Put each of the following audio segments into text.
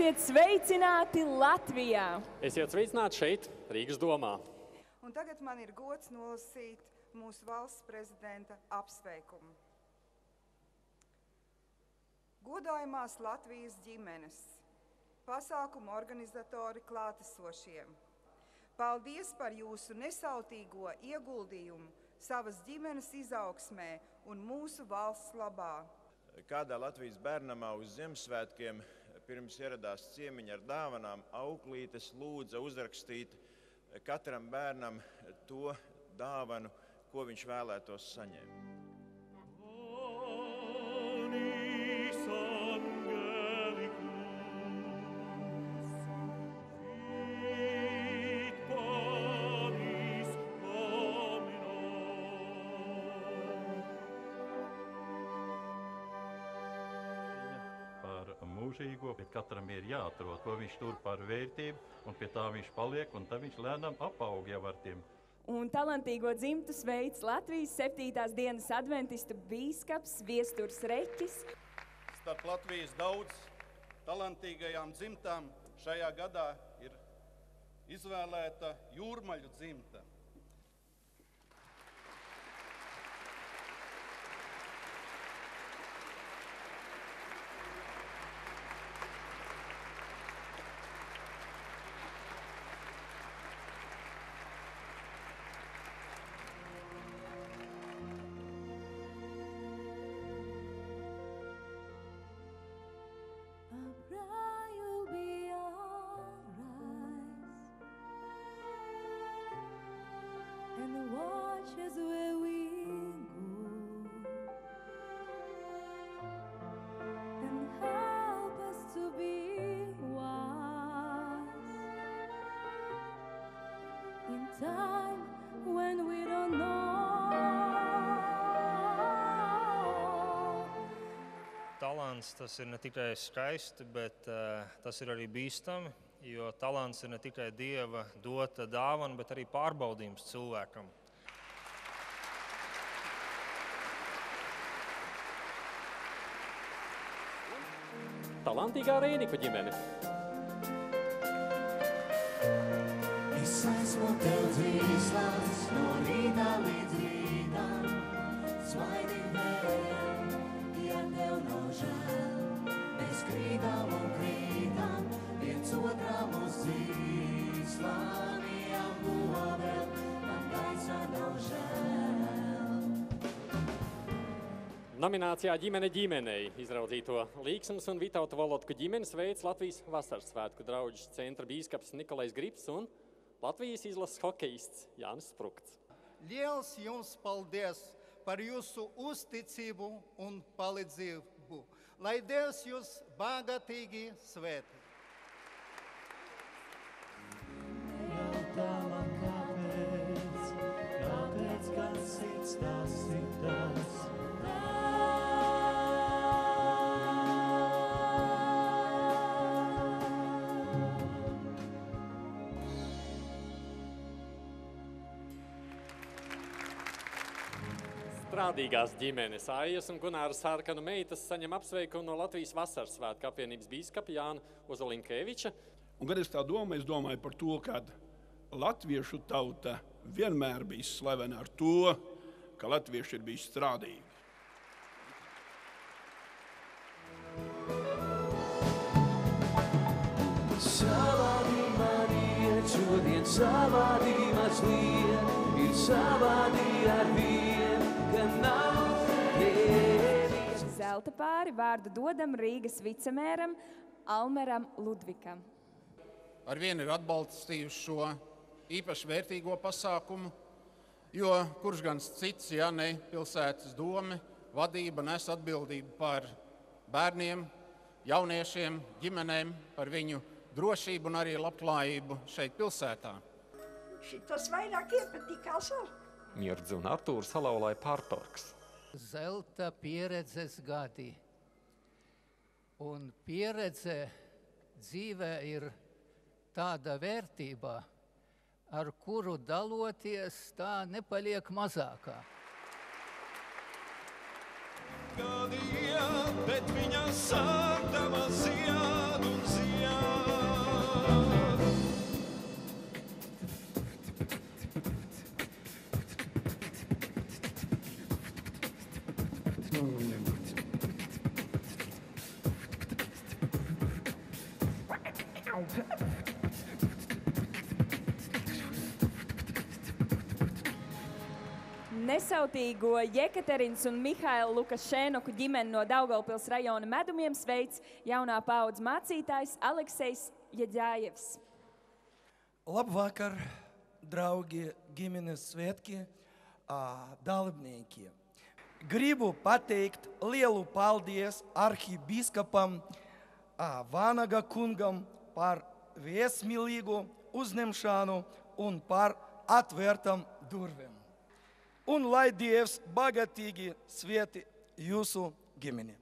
Esiet sveicināti Latvijā! Esiet sveicināti šeit, Rīgas domā. Un tagad man ir gods nolasīt mūsu valsts prezidenta apsveikumu. Godājumās Latvijas ģimenes, pasākumu organizatori klātesošiem. Paldies par jūsu nesautīgo ieguldījumu savas ģimenes izaugsmē un mūsu valsts labā. Kādā Latvijas bērnamā uz Ziemassvētkiem pirms ieradās ciemiņi ar dāvanām, auklītes lūdza uzrakstīt katram bērnam to dāvanu, ko viņš vēlētos saņemt. Mūžīgo, bet katram ir jāatrod, ko viņš tur par vērtību, un pie tā viņš paliek, un tad viņš lēnām apaug jau ar tiem. Un talantīgo dzimtu sveic Latvijas 7. dienas adventistu bīskaps Viesturs Reķis. Starp Latvijas daudz talantīgajām dzimtām šajā gadā ir izvēlēta Jūrmaļu dzimta. Talants tas ir ne tikai skaisti, bet tas ir arī bīstami, jo talants ir ne tikai Dieva dota dāvana, bet arī pārbaudījums cilvēkam. Talantīgā Rēniku ģimene. Es esmu tev dzīslās no rīta līdz rītam, svaidi vēl, ja tev nav žēl. Mēs krītam un krītam, viens otram uz dzīslām, jāmūva vēl, man gaisa nav žēl. Nominācijā Ģimene ģimenei izraudzīto Līksmas un Vitauta Volodku ģimenes veids Latvijas Vasarsvētku draudzes centra bīskaps Nikolais Grips un Latvijas izlases hokejists Jānis Sprukts. Liels jums paldies par jūsu uzticību un palīdzību. Lai Dievs jūs bagātīgi svētī. Jautā man kāpēc, kad sirds tās sitās. Strādīgās ģimenes Aijas un Gunāras Sārkanu meitas saņem apsveikumu no Latvijas Vasarsvētku apvienības bīskapa Jāna Ozolinkeviča. Un, kad es tā domāju, es domāju par to, ka latviešu tauta vienmēr bija slavena ar to, ka latvieši ir bijuši strādīgi. Savādī man iet, šodien savādī mazliet, ir savādī ar vien, ka nav tevis. Zelta pāri vārdu dodam Rīgas vicemēram Almeram Ludvikam. Arvien ir atbalstījuši šo īpaši vērtīgo pasākumu, jo kurš gan cits, ja ne pilsētas dome, vadība nes atbildību par bērniem, jauniešiem, ģimenēm, par viņu drošību un arī labklājību šeit pilsētā. Šitas vairāk iepatikās. Mirdzi un Artūrs salauzāja pārtorks. Zelta pieredzes gadi. Un pieredze dzīvē ir tāda vērtība, ar kuru daloties tā nepaliek mazākā. Gadījā, bet viņa sāktava zied un zied. Nesautīgo Jekaterinas un Mihaila Lukašēnoku ģimeni no Daugavpils rajona Medumiem sveic jaunā paudze mācītājs Aleksejs Jeģājevs. Labvakar, draugi, ģimenes svētki, dalībnieki. Gribu pateikt lielu paldies arhibīskapam Vanaga kungam par viesmīlīgu uzņemšanu un par atvērtam durvīm. Un lai Dievs bagātīgi svētī jūsu ģimeni.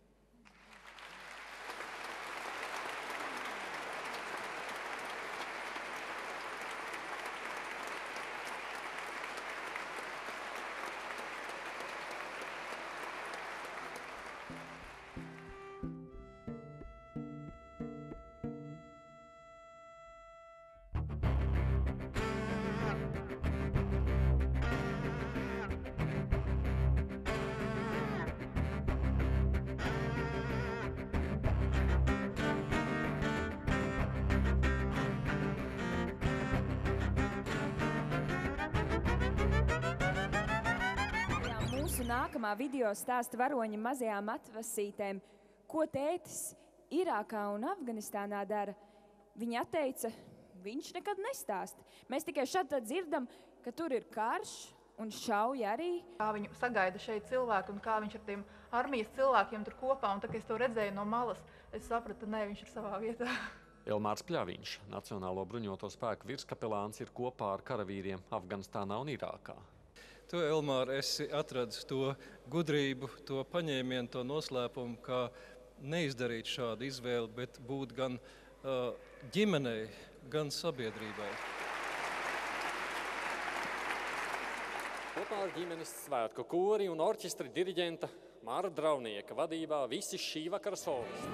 Mūsu nākamā video stāsta varoņa mazajām atvasītēm, ko tētis Irākā un Afganistānā dara. Viņa atteica, viņš nekad nestāsta. Mēs tikai šad dzirdam, ka tur ir karš un šauja arī. Kā viņu sagaida šeit cilvēki un kā viņš ar tiem armijas cilvēkiem tur kopā. Un tā, kad es to redzēju no malas, es sapratu, nē, viņš ir savā vietā. Elmārs Pļaviņš, Nacionālo bruņoto spēku virskapelāns, ir kopā ar karavīriem Afganistānā un Irākā. Tu, Elmār, esi atradis to gudrību, to paņēmienu, to noslēpumu, kā neizdarīt šādu izvēli, bet būt gan ģimenei, gan sabiedrībai. Kopā ar ģimenes svētku kori un orķestra diriģenta Māra Draunieka vadībā visi šī vakara solisti.